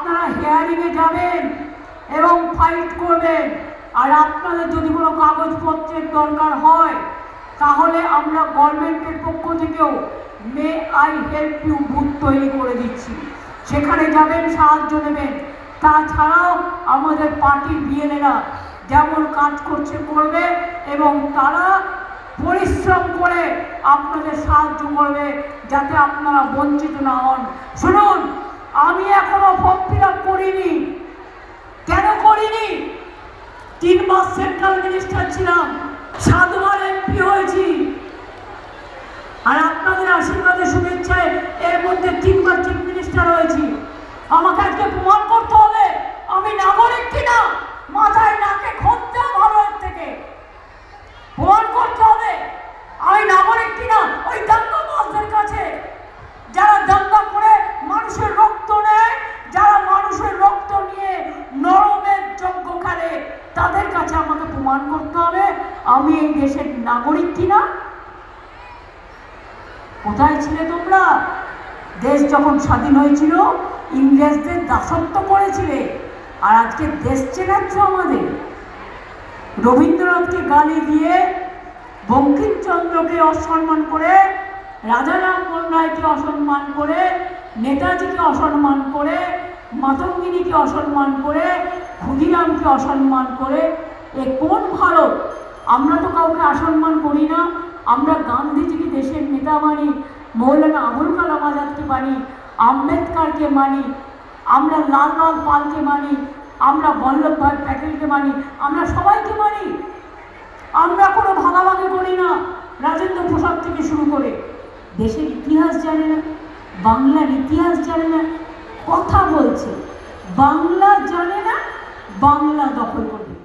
আপনারা হিয়ারিংয়ে যাবেন এবং ফাইট করবেন। আর আপনাদের যদি কোনো কাগজপত্রের দরকার হয় তাহলে আমরা গভর্নমেন্টের পক্ষ থেকেও may I help you booth তৈরি করে দিচ্ছি, সেখানে যাবেন, সাহায্য নেবেন। তাছাড়াও আমাদের পার্টির বিএলএরা যেমন কাজ করছে করবে এবং তারা পরিশ্রম করে আপনাদের সাহায্য করবে যাতে আপনারা বঞ্চিত না হন। শুনুন, আমি এখনো ফর্ম ফিল আপ করিনি। কেন করিনি? 3 মাস সেন্ট্রাল মিনিস্টার ছিলাম, 7 বার এমপি হয়েছি, আর আপনাদের আশীর্বাদে শুভেচ্ছায় এর মধ্যে 3 বার চিফ মিনিস্টার হয়েছি। আমাকে আজকে প্রমাণ করতে হবে আমি নাগরিক কিনা। মাথায় নাকে খোঁজতে ভালো এর থেকে প্রমাণ করতে হবে আমি নাগরিক কিনা। ওই দাঙ্গাবাজদের কাছে, যারা দাঙ্গা করে মানুষের রক্ত নেয়, যারা মানুষের রক্ত নিয়ে নরমের যজ্ঞ খেলে, তাদের কাছে আমাকে প্রমাণ করতে হবে আমি এই দেশের নাগরিক কিনা। কোথায় ছিলে তোমরা? দেশ যখন স্বাধীন হয়েছিল ইংরেজদের দাসত্ব করেছিলে, আর আজকে দেশ চেনাচ্ছ আমাদের। রবীন্দ্রনাথকে গালি দিয়ে, বঙ্কিমচন্দ্রকে অসম্মান করে, রাজা রামমোহন রায়কে অসম্মান করে, নেতাজিকে অসম্মান করে, মাতঙ্গিনীকে অসম্মান করে, ক্ষুদিরামকে অসম্মান করে, এ কোন ভারত? আমরা তো কাউকে অসম্মান করি না। আমরা গান্ধীজিকে দেশের নেতা মানি, মৌলানা আবুল কালাম আজাদকে মানি, আম্বেদকরকে মানি, আমরা লাল পালকে মানি, আমরা বল্লভভাই প্যাটেলকে মানি, আমরা সবাইকে মানি। আমরা কোনো ভাগাভাগি করি না। রাজেন্দ্র প্রসাদ থেকে শুরু করে দেশের ইতিহাস জানে না, বাংলার ইতিহাস জানে না, কথা বলছে বাংলা জানে না, বাংলা দখল করবে।